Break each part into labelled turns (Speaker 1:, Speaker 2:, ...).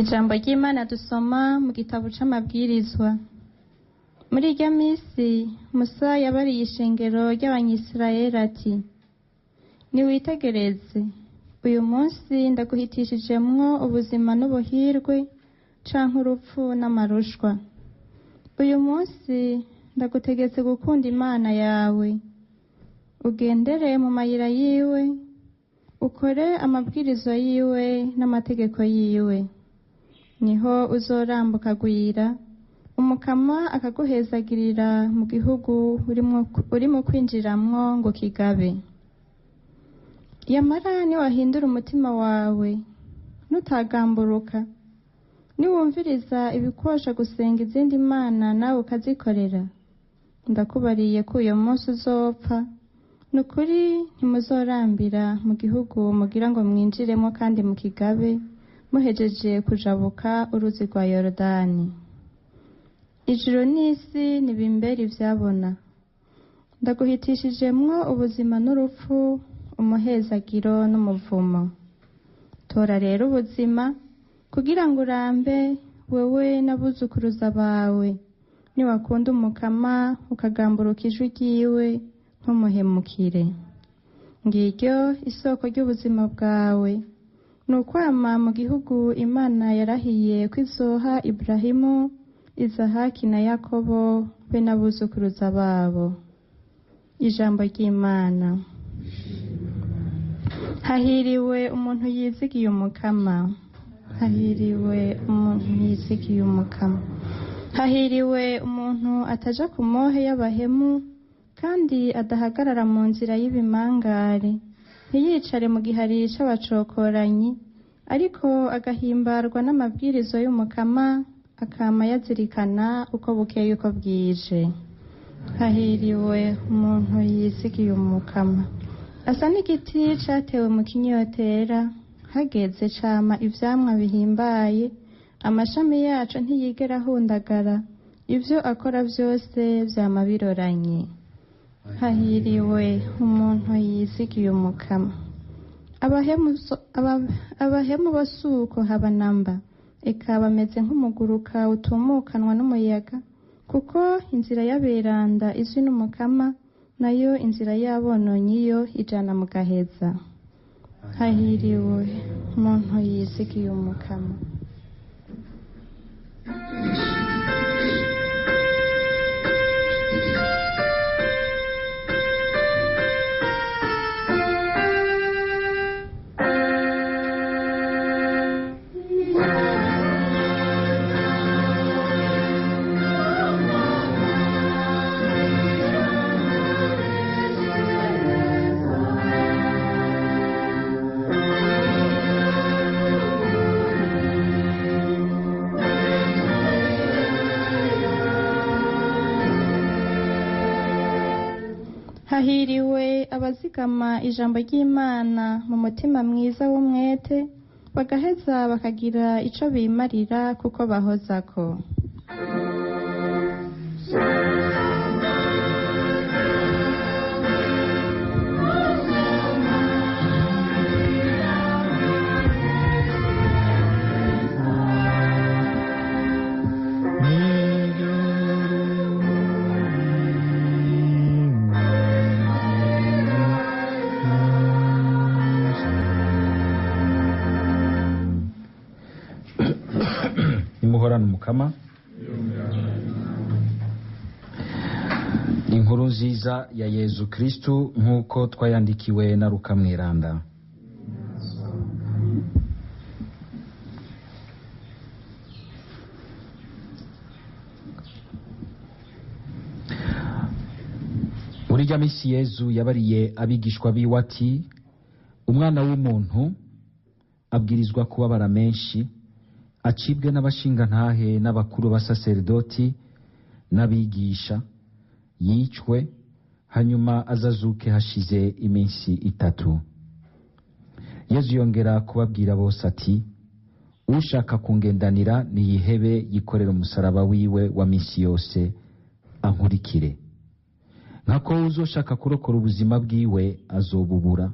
Speaker 1: Ijambo ry'Imana dusoma mu gitabo c'amabwirizwa. Muri iryo minsi Musa yabariye ishengero ry'Abanyisirayeli ati: niwitegereze, uyu munsi ndaguhitishijemwo ubuzima n'ubuhirwe canke urupfu n'amarushwa. Uyu munsi ndagutegetse gukunda Imana yawe, ugendere mu mayira yiwe, ukore amabwirizwa yiwe n'amategeko yiwe. Niho uzorambuka gwira, umukama akaguhezagirira mu gihugu urimo kwinjiramwo ngo kigabe. Yamara niwahindura umutima wawe, nutagamburuka, niwumviriza ibikosha gusenga izindi mana nawe ukazikorera, ndakubariye ko uyo munsi uzopfa. Nukuri ntimuzorambira mu gihugu mugira ngo mwinjiremo kandi mu kigabe, muhejeje kujabuka uruzi rwa Yorodani. Ijuru n'isi nibimbere ivyabona. Ndaguhitishijemwo ubuzima n'urupfu, umuhezagiro n'umuvumo. Tora rero ubuzima kugira ngo urambe, wewe n'abuzukuruza bawe, niwakunda umukama ukagamburuka ijwi ryiwe ntumuhemukire. Ngiryo isoko ry'ubuzima bwawe, nukwama mu gihugu Imana yarahiye ko izoha Iburahimu, Izahaki na Yakobo be n'abuzukuruza babo. Ijambo ry'Imana. Hahiriwe umuntu yizigiye umukama. Hahiriwe umuntu yizigiye umukama. Hahiriwe umuntu ataja ku mohe y'abahemu, kandi adahagarara mu nzira y'ibimangare, ntiyicare mu gihari c'abacokoranyi, ariko agahimbarwa n'amabwirizo y'umukama, akama yazirikana uko bukeye uko bwije. Hahiriwe umuntu yizigiye umukama. Asa n'igiti catewe mu kinyotera, hageze cama ivyamwa bihimbaye, amashami yaco ntiyigera ahundagara, ivyo akora vyose vyama biroranye. Hahiriwe umuntu yizigiye umukama. Abahemu bo suko haba namba, eka bameze nk'umuguruka utumukanwa n'umuyaga, kuko inzira y'aberanda izwi n'umukama, nayo inzira y'abononyi yo ijana mu gaheza. Hahiriwe umuntu yizigiye umukama. Hahiriwe abazigama ijambo ry'Imana mu mutima mwiza w'umwete, bagaheza bakagira ico bimarira kuko bahozako.
Speaker 2: Nimuhorane umukama. Inkuru nziza ya Yezu Kristu nk'uko twayandikiwe na Luka mweranda. Muri rya misi Yezu yabariye abigishwa biwe ati: umwana w'umuntu abwirizwa kubabara menshi, acibwe n'abashingantahe n'abakuru b'abasaseredoti n'abigisha, yicwe, hanyuma azazuke hashize iminsi 3. Yezu yongera kubabwira bose ati: ushaka kungendanira niyihebe, yikorera umusaraba wiwe wa misi yose, ankurikire. Nkako uzoshaka kurokora ubuzima bwiwe azobubura,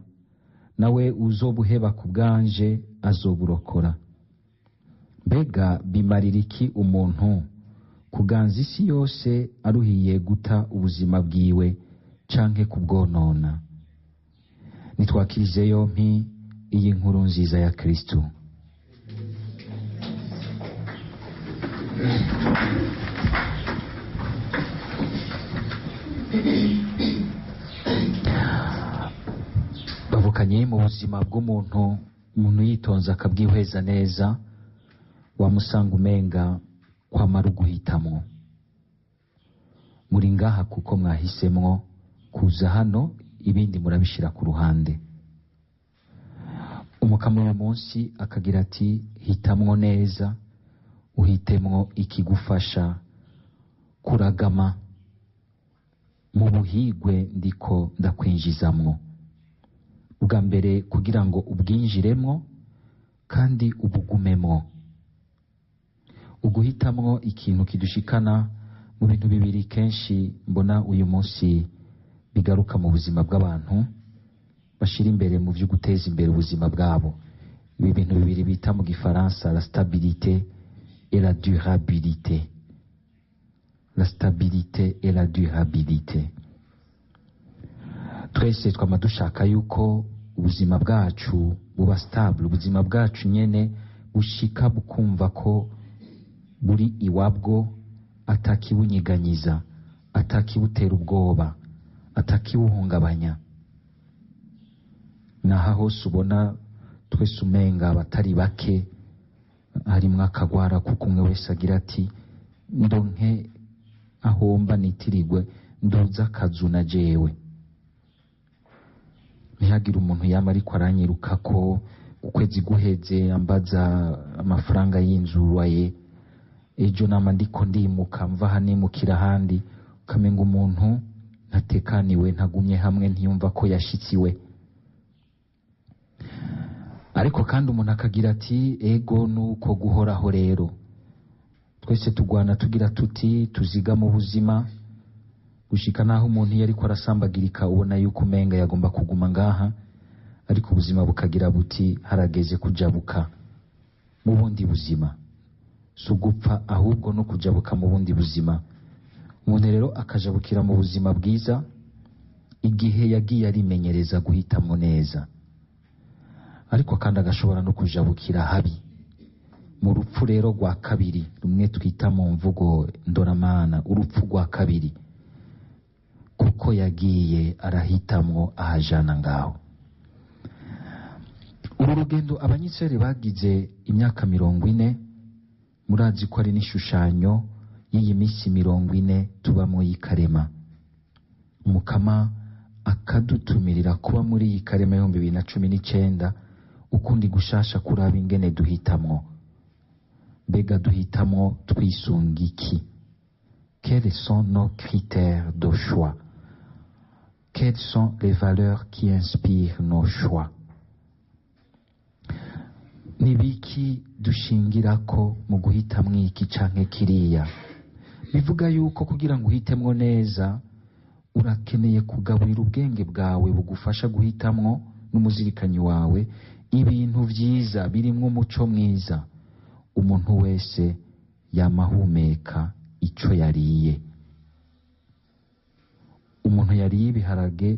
Speaker 2: nawe uzobuheba ku bwanje azoburokora. mbega bimarira iki umuntu kuganza isi yose aruhiye guta ubuzima bwiwe canke kubwonona? Nitwakirize yompi iyi nkuru nziza ya Kristo. Bavukanye mu buzima bw'umuntu, umuntu yitonze akabwihweza neza, wamusanga umenga kwamara uguhitamwo. Muri ngaha kuko mwahisemwo kuza hano, ibindi murabishira ku ruhande. Umukama uyu munsi akagira ati hitamwo neza, uhitemwo ikigufasha kuragama mu buhigwe ndiko ndakwinjizamwo. Ubwa mbere kugira ngo ubwinjiremwo kandi ubugumemwo. Uguhitamwo ikintu kidushikana mu bintu bibiri kenshi mbona uyu munsi bigaruka mu buzima bw'abantu bashira imbere mu byo guteza imbere ubuzima bwabo. Ibi bintu bibiri bita mu gifaransa la stabilité et la durabilité. La stabilité et la durabilité. Twese twama dushaka yuko ubuzima bwacu buba stable, ubuzima bwacu nyene bushika bukumva ko buri iwabwo, atakibunyiganyiza, atakibutera ubwoba, atakibuhungabanya. Naha hose ubona twese umenga abatari bake harimwo akagwara kuko umwe wese agira ati ndonke ahomba nitirigwe nduza akazu na jewe. Ntihagire umuntu yama ariko aranyiruka ko ukwezi guheze ambaza amafaranga y'inzu ye, ejo nama ndiko ndimuka mva hanimukira ahandi, ukamenga umuntu ntatekaniwe, ntagumye hamwe, ntiyumva ko yashitsiwe. Ariko kandi umuntu akagira ati ego nuko guhoraho. Rero twese tugwana tugira tuti tuziga mu buzima gushika naho umuntu iyo ariko arasambagirika ubona yuko umenga yagomba kuguma ngaha, ariko ubuzima bukagira buti harageze kujabuka mu bundi buzima. Sugupfa ahubwo no kujabuka mu bundi buzima. Umuntu rero akajabukira mu buzima bwiza igihe yagiye arimenyereza guhitamwo neza, ariko kandi agashobora no kujabukira habi mu rupfu rero rwa kabiri, rumwe twita mu mvugo ndoramana urupfu rwa kabiri, kuko yagiye arahitamwo ahajana ngaho. Uru rugendo abanyisirayeli bagize imyaka 40, murazi ko ari n'ishushanyo y'iyi misi 40 tubamwo y'ikarema. Umukama akadutumirira kuba muri iyi karema 2019 ukundi gushasha kuraba ingene duhitamwo. Mbega duhitamwo twisunga iki? Quels sont nos critères de choix? Quelles sont les valeurs qui inspirent nos choix? Nibiki dushingirako mu guhitamwo iki canke kiriya? Bivuga yuko kugira ngo uhitemwo neza urakeneye kugaburira ubwenge bwawe bugufasha guhitamwo n'umuzirikanyi wawe ibintu vyiza birimwo umuco mwiza. Umuntu wese yamahumeka ico yariye. Umuntu yariye ibiharage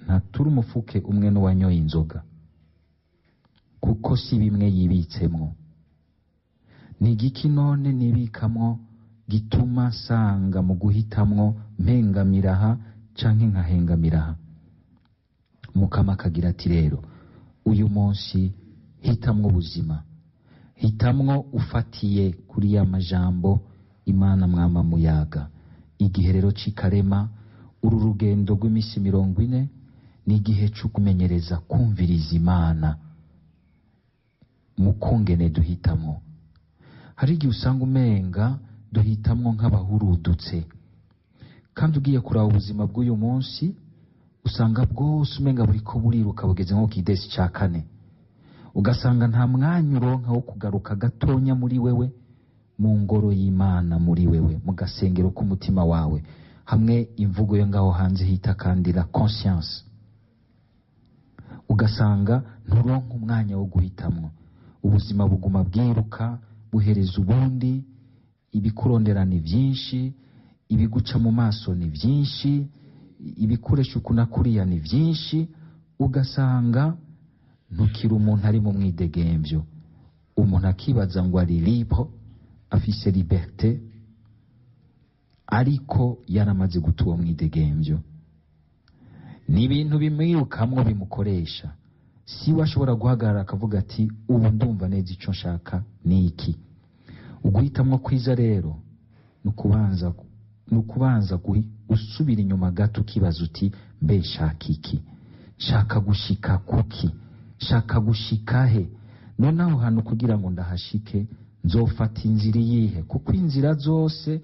Speaker 2: ntatura umufuke umwe n'uwanyoye inzoga, kuko si bimwe yibitsemwo. Ni igiki none nibikamwo gituma sanga mu guhitamwo mpengamiraha canke nkahengamiraha? Mukama akagira ati rero uyu munsi hitamwo ubuzima, hitamwo ufatiye kuri ya majambo Imana mwama muyaga. Igihe rero cikarema uru rugendo rw'imisi 40 ni igihe cyo kumenyereza kumviriza Imana mukungene duhitamwo. Hari igihe usanga umenga duhitamwo nk'abahurudutse, kandi ugiye kuraba ubuzima bw'uyu munsi usanga bwose umenga buriko buriruka bugeze nko kidesi ca 4, ugasanga nta mwanya uronka wo kugaruka gatonya muri wewe mu ngoro y'Imana, muri wewe mu gasengero k'umutima wawe, hamwe imvugo yo ngaho hanze hita kandi la conscience. Ugasanga nturonka umwanya wo guhitamwo, ubuzima buguma bwiruka buhereza ubundi, ibikurondera ni byinshi, ibiguca mu maso ni byinshi, ibikoresho ukuna kuriya ni byinshi, ugasanga ntukiri umuntu ari mu mwidegembyo. Umuntu akibaza ngo ari libre, afise liberté, ariko yaramaze guta uwo mwidegembyo. Ni ibintu bimwirukamwo bimukoresha. Si we ashobora guhagarara akavuga ati ubu ndumva neza icyo nshaka ni iki. Uguhitamwo kwiza rero ni ukubanza gusubira inyuma gato ukibaza uti mbe nshaka iki, nshaka gushika kuki, nshaka gushika he, none aho hantu kugira ngo ndahashike nzofata inzira iyihe, kuko inzira zose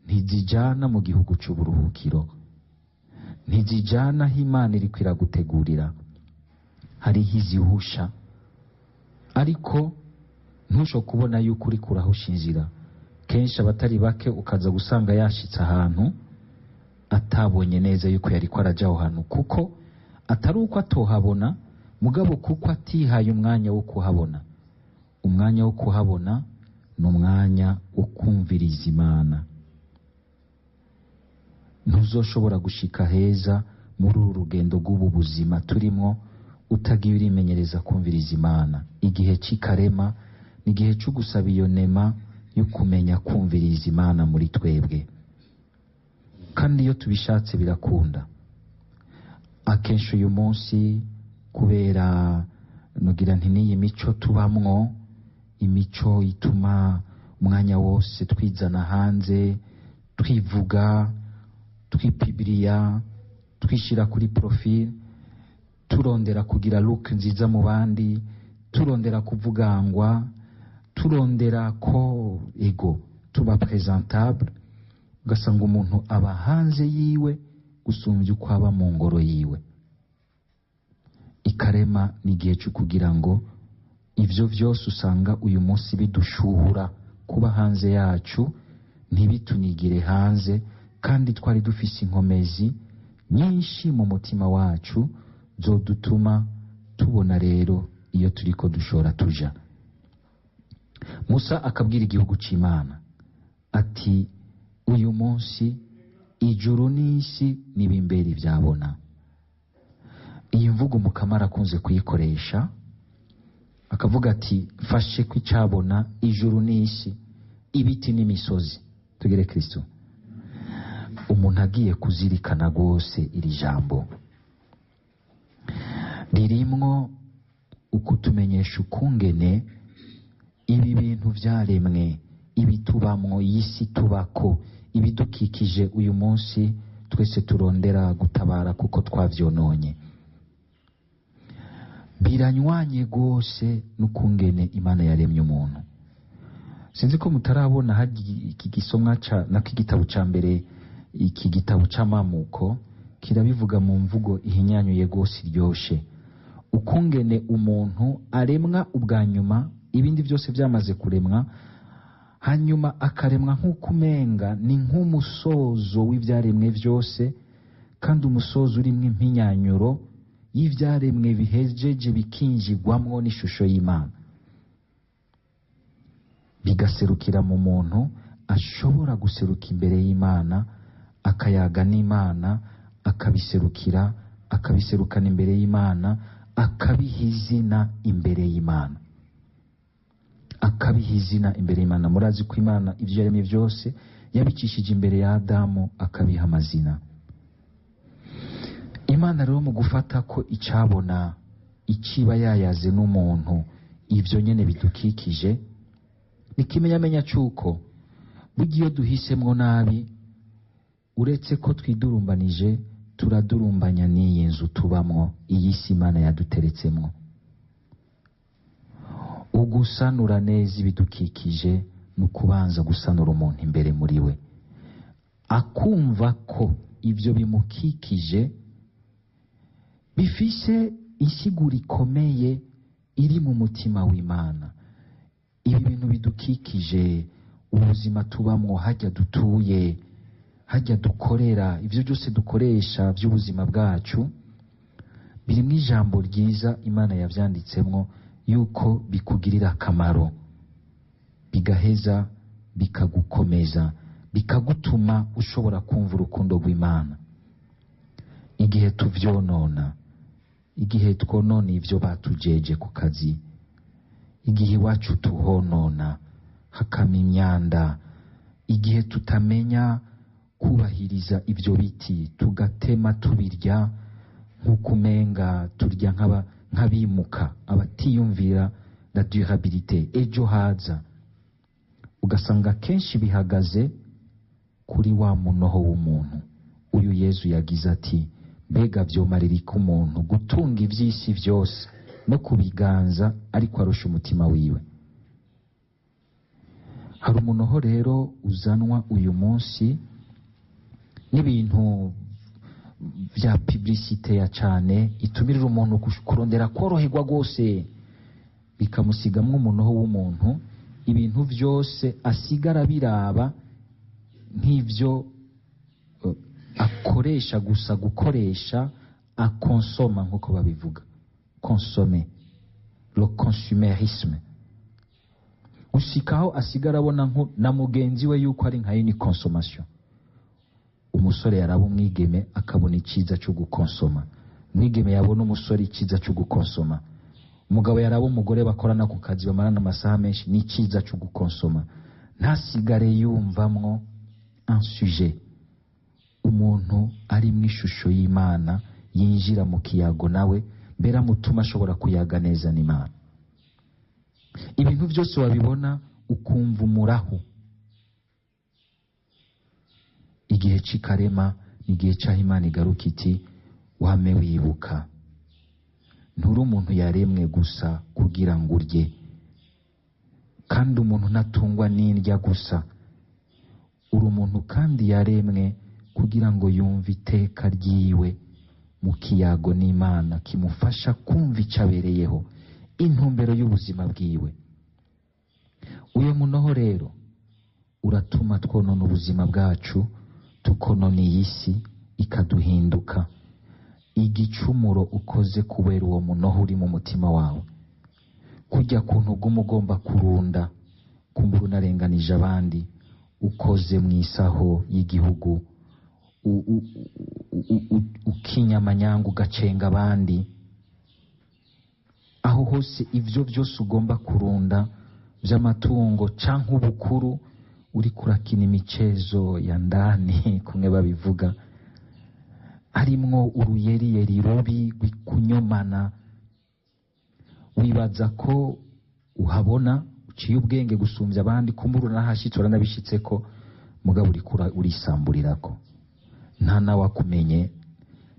Speaker 2: ntizijana mu gihugu cy'uburuhukiro, ntizijana aho Imana iriko iragutegurira. Hariho izihusha, ariko ntusho kubona yuko uri kurahusha inzira. Kenshi abatari bake ukaza gusanga yashitse ahantu atabonye neza yuko yari ko araja aho hantu, kuko atari uko atohabona, mugabo kuko atihaye umwanya wo kuhabona. Umwanya wo kuhabona ni umwanya wo kumviriza Imana. Ntuzoshobora gushika heza muri uru rugendo rw'ubu buzima turimo utagiye urimenyereza kumviriza Imana. Igihe cy'ikarema ni igihe cyo gusaba iyo nema yo kumenya kumviriza Imana muri twebwe, kandi iyo tubishatse birakunda. Akenshi uyu munsi kubera nugira nti n'iyi mico tubamwo, imico ituma umwanya wose twizana hanze, twivuga, twipibiriya, twishira kuri profile, turondera kugira look nziza mu bandi, turondera kuvugangwa, turondera ko ego tuba presentable. Ugasanga umuntu aba hanze yiwe gusumbya uko aba mu ngoro yiwe. Ikarema ni igihe cyo kugira ngo ivyo vyose usanga uyu munsi bidushuhura kuba hanze yacu ntibitunigire hanze, kandi twari dufise inkomezi nyinshi mu mutima wacu zodutuma tubona rero iyo turiko dushora tuja. Musa akabwira igihugu c'Imana ati uyu munsi ijuru n'isi nibimbere byabona. Iyi mvugo Mukama akunze kuyikoresha, akavuga ati fashe kwicabona ijuru n'isi, ibiti n'imisozi. Tugere Kristo. Umuntu agiye kuzirikana gose iri jambo ririmwo ukutumenyesha ukungene ibi bintu vyaremwe, ibitubamwo, iyisi tubako, ibidukikije uyu munsi twese turondera gutabara kuko twavyononye. Biranywanye gose n'ukungene Imana yaremye umuntu. Sinzi ko mutarabona hagiye iki gisomwa na kigitabo ca mbere, iki gitabo c'Amamuko kirabivuga mu mvugo ihinyanyuye gose iryoshe. Ukungene umuntu aremwa ubwa nyuma, ibindi byose byamaze kuremwa, hanyuma akaremwa nk'ukumenga ni nk'umusozo w'ivyaremwe byose, kandi umusozo urimwo impinyanyuro y'ivyaremwe bihejeje bikinjigwamwo n'ishusho y'Imana, bigaserukira mu muntu ashobora guseruka imbere y'Imana, akayaga n'Imana, akabiserukana imbere y'Imana, akabihizina imbere y'Imana, akabihizina imbere y'Imana. Murazi ko Imana ivyo yaremye byose yabicishije imbere ya Adamu, akabiha amazina. Imana rero mu gufata ko icabona iciba yayaze n'umuntu ivyo nyene bidukikije, nikimenyamenya cyuko bugiye duhisemwo nabi, uretse ko twidurumbanije turadurumbanya n'iyi nzu tubamwo, iyi si Imana yaduteretsemwo. Ugusanura neza ibidukikije nukubanza gusanura umuntu imbere muri we, akumva ko ivyo bimukikije bifise insiguro ikomeye iri mu mutima w'Imana. Ibi bintu bidukikije, ubuzima tubamwo, hajya dutuye, hajya dukorera, ivyo byose dukoresha by'ubuzima bwacu, birimo ijambo ryiza Imana yavyanditsemwo yuko bikugirira akamaro, bigaheza bikagukomeza, bikagutuma ushobora kumva urukundo rw'Imana. Igihe tuvyonona, igihe twonona ivyo batujeje ku kazi, igihe iwacu tuhonona hakama imyanda, igihe tutamenya kubahiriza ivyo biti tugatema tubirya nk'uko umenga turya nk'abimuka, abatiyumvira la durabilité, ejo haza, ugasanga kenshi bihagaze kuri wa munoho w'umuntu. Uyu Yezu yagize ati, mbega vyomaririka umuntu gutunga ivy'isi vyose no kubiganza ariko arusha umutima wiwe. Hari umunoho rero uzanwa uyu munsi n'ibintu vya publicité ya cane itumirira umuntu kurondera koroherwa rwose, bikamusigamwo umunoho w'umuntu, ibintu vyose asigara biraba nk'ivyo akoresha gusa, gukoresha, akonsoma nk'uko babivuga, consommer, le consumérisme. Ushikaho asigara abona na mugenzi we yuko ari nka yini consommation. Umusore yaraba umwigeme akabona iciza cyo gukonsoma, umwigeme yabona umusore iciza cyo gukonsoma, umugabo yaraba umugore bakorana ku kazi bamarana amasaha menshi n'iciza cyo gukonsoma. Ntasigare yumvamwo un sujet, umuntu ari mu ishusho y'Imana yinjira mu kiyago nawe, mbere amutuma ashobora kuyaga neza n'Imana. Ibintu byose wabibona ukumva umuraho. Igihe c'ikarema n'igihe c'aho Imana igaruka iti, wame wibuka, nturi umuntu yaremwe gusa kugira ngo urye, kandi umuntu ntatungwa n'indya gusa, uri umuntu kandi yaremwe kugira ngo yumve iteka ryiwe mu kiyago n'Imana kimufasha kumva icabereyeho, intumbero y'ubuzima bwiwe. Uyo munoho rero uratuma twonona ubuzima bwacu, tukonona iyi si ikaduhinduka igicumuro ukoze kubera uwo munoho uri mu mutima wawe. Kujya kuntu uguma ugomba kurunda, kumbura unarenganije abandi, ukoze mu isaho y'igihugu, ukinyamanyanga ugacenga abandi, aho hose ivyo byose ugomba kurunda vy'amatungo canke ubukuru, uri kurakina imicezo ya ndani kumwe babivuga, harimwo uruyeriyeri rubi rwikunyomana. Wibaza ko uhabona uciye ubwenge gusumbya abandi, kumbura unahashitse uranabishitseko, mugabo urisamburirako. Nta nawakumenye,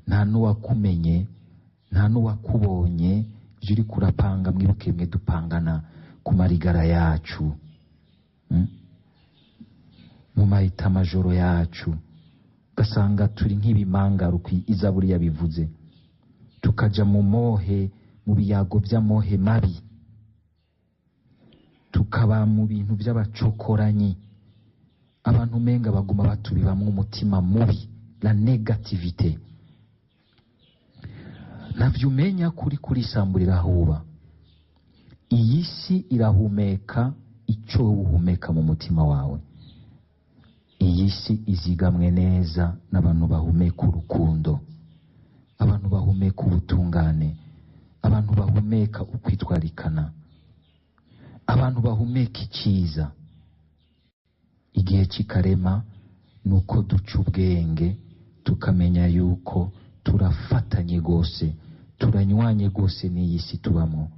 Speaker 2: nta nuwakumenye, nta nuwakubonye. Ivyo uri kurapanga mwibuke mwe dupangana ku marigara yacu, mu mahita majoro yacu, gasanga turi nk'ibimangaru Izaburi yabivuze, tukaja mu mohe, mu biyago vy'amohe mabi, tukaba mu bintu vy'abacokoranyi. Abantu umenga baguma batubibamwo umutima mubi, la negativité. Navyo umenya kuri samburira huba. Iyi si irahumeka ico uhumeka mu mutima wawe. Iyi si izigamwe neza n'abantu bahumeka urukundo, abantu bahumeka ubutungane, abantu bahumeka ukwitwarikana, abantu bahumeka iciza. Igihe c'ikarema nuko duca ubwenge, tukamenya yuko turafatanye gose, turanywanye gose n'iyi si tubamwo.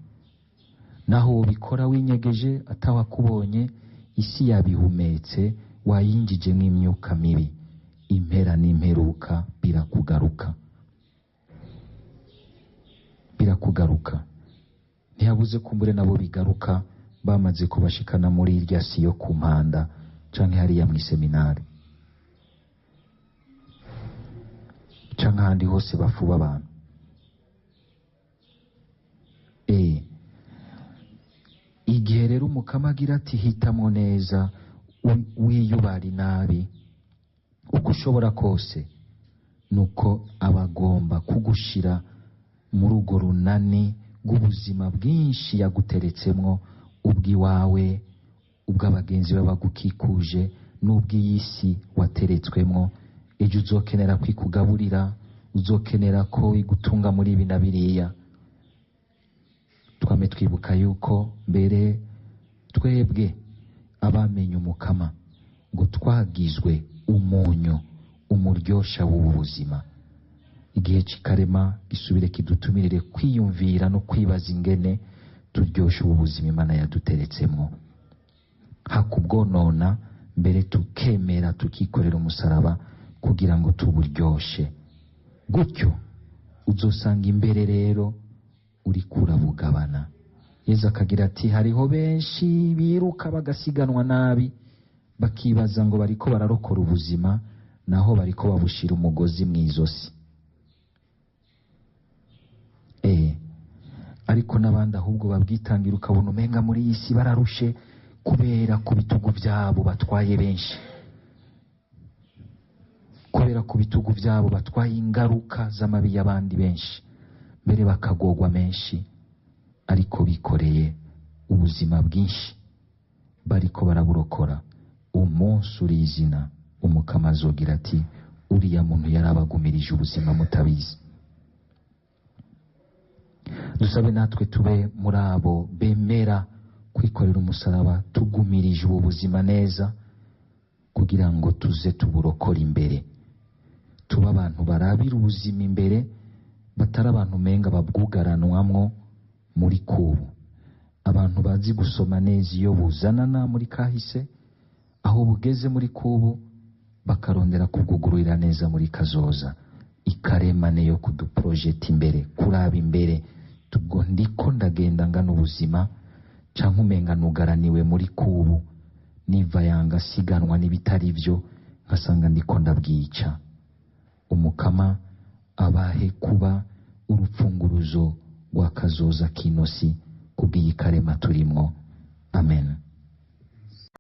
Speaker 2: Naho ubikora winyegeje atawakubonye, isi yabihumetse, wayinjije nk'imyuka mibi, impera n'imperuka birakugaruka. Ntiyabuze kumbure nabo bigaruka bamaze kubashikana muri irya si yo ku mpanda canke hariya mw'iseminari canke ahandi hose bafuba abantu. Igihe rero Umukama agira ati, hitamo neza, wiyubara inabi uko ushobora kose, nuko abagomba kugushira muri urwo runani bw'ubuzima bwinshi yaguteretsemwo, ubw'iwawe, ubw'abagenzi be bagukikuje, n'ubw'iyi si wateretswemwo. Ejo uzokenera kwikugaburira, uzokenera ko igutunga muri ibi na biriya. Twame twibuka yuko mbere twebwe abamenye umukama ngo twagizwe umunyu, umuryosha w'ubuzima. Igihe kikarema gisubire kidutumirire kwiyumvira no kwibaza ingene turyosha ubuzima Imana yaduteretsemwo. Hakubwonona mbere tukemera tukikorera umusaraba kugira ngo tuburyoshe. Gutyo uzosanga imbere rero uri kurabugabana. Yesu akagira ati hariho benshi biruka bagasiganwa nabi, bakibaza ngo bariko bararokora ubuzima, naho bariko babushira umugozi mw'izosi. Ariko n'abandi ahubwo babwitangira, ukabona umenga muri iyi si bararushe kubera ku bitugu byabo batwaye benshi, kubera ku bitugu byabo batwaye ingaruka z'amabi y'abandi benshi, mbere bakagogwa menshi, ariko bikoreye ubuzima bwinshi bariko baraburokora. Umunsi urizina umukama azogira ati uriya muntu yarabagumirije ubuzima mutabizi. Dusabe natwe tube muri abo bemera kwikorera umusaraba tugumirije ubu buzima neza, kugira ngo tuze tuburokora imbere. Tuba abantu barabira ubuzima imbere, batari abantu menga babwugaranwamwo muri kubu. Abantu bazi gusoma neza iyo buzanana muri kahise, aho bugeze muri kubu bakarondera kubwugururira neza muri kazoza. Ikaremane yo kuduprojeta imbere, kuraba imbere. Tubwo ndiko ndagenda ngana ubuzima, canke umenga nugaraniwe muri kubu, niva yanga siganwa n'ibitari byo, nkasanga ndiko ndabwica. Umukama abahe kuba urupfunguruzo rwa kazoza kinosi kubw'iyi karema turimwo. Amen.